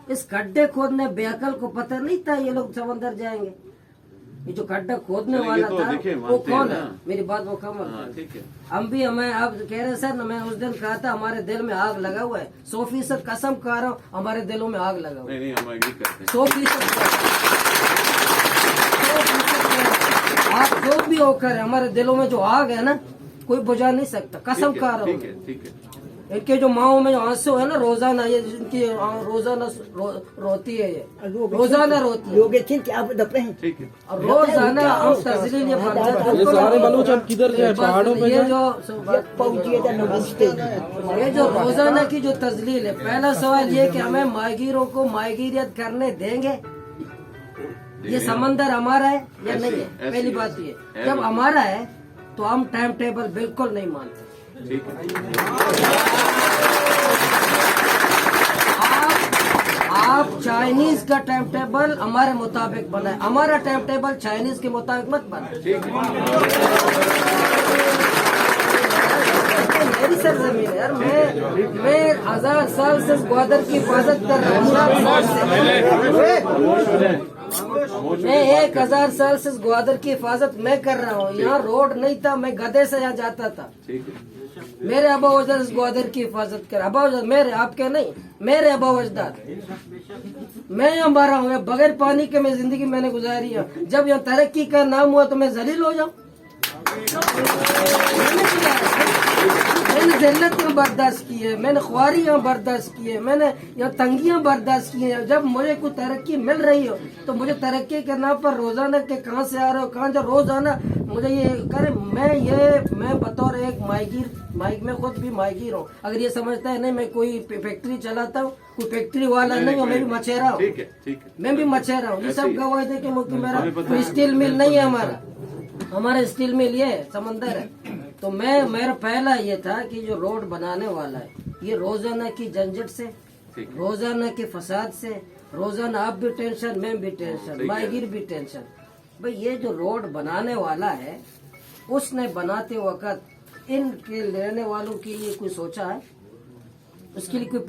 इस गड्ढे खोदने बेअकल को पता नहीं था ये लोग समंदर जाएंगे। ये जो गड्ढा खोदने चलिए, वाला तो था देखिए, वो मानते कौन हैं है? ना। मेरी बात मुकम्मल हाँ, करें। ठीक है। हम भी हमें आप कह रहे सर, मैं उस दिन कहा था हमारे दिल में आग लगा हुआ है, 100% कसम खा रहा हूँ हमारे दिलों में आग लगा हुआ है। नहीं हम एग्री करते हैं। 100% आप जो भी होकर हमारे दिलों में जो आग है ना, कोई बुझा नहीं सकता, कसम ठीक खा है, रहा हूँ। ठीक है। इनके जो माओ में जो आंसू है ना रोजाना, ये इनकी रोजाना रोती है, ये रोजाना रोती है योगेशन क्या आप दबे हैं? ठीक है। और रोजाना हम तजलील ये सारे बलूच अब किधर जाए? पहाड़ों पे ये जाए? जो पहुंचिएगा नमस्ते। ये जो रोजाना की जो तजलील है, पहला सवाल ये कि हमें माहीगीरों को माहीगीरियत करने देंगे? ये समंदर हमारा है या नहीं है? पहली बात ये, जब हमारा है तो हम टाइम टेबल बिल्कुल नहीं मानते। ठीक है। आप चाइनीज का टाइम टेबल हमारे मुताबिक बनाए, हमारा टाइम टेबल चाइनीज के मुताबिक मत बनाए। ठीक है। मेरी सरजमीन है यार, मैं 1000 साल से ग्वादर की हिफाजत कर रहा हूँ। मैं 1000 साल से ग्वादर की हिफाजत मैं कर रहा हूँ। यहाँ रोड नहीं था, मैं गधे से यहाँ जाता था। ठीक है। मेरे अबा अजदाद ग्वादर की हिफाजत कर, अबा अजदाद मेरे, आपके नहीं, मेरे अबा अजदाद। मैं यहाँ मरा हूँ, बगैर पानी के मैं जिंदगी मैंने गुजारी है। जब यहाँ तरक्की का नाम हुआ तो मैं जलील हो जाऊँ? मैंने जिल्लतें बर्दाश्त की है, मैंने ख्वारियाँ बर्दाश्त की है, मैंने यहाँ तंगियाँ बर्दाश्त की है। जब मुझे कोई तरक्की मिल रही हो तो मुझे तरक्की के नाम पर रोजाना के कहाँ से आ रहे हो, कहाँ जा रोजाना मुझे ये करे। मैं बतौर एक मैं खुद भी माहीगीर हूँ। अगर ये समझता है नहीं मैं कोई फैक्ट्री चलाता हूँ, कोई फैक्ट्री वाला नहीं हूँ, मैं भी मछेरा हूँ। ठीक है। मैं भी मछेरा हूँ। ये सब गवाह दे कि मेरा कोई स्टील मिल नहीं है, हमारा स्टील मिल ये समंदर है। तो मेरा पहला ये था कि जो रोड बनाने वाला है ये रोजाना की झंझट से, रोजाना के फसाद से, रोजाना आप भी टेंशन, मैं भी टेंशन, माहीगीर भी टेंशन। भाई ये जो रोड बनाने वाला है उसने बनाते वक्त इनके लेने वालों के लिए कोई सोचा है? उसके लिए कोई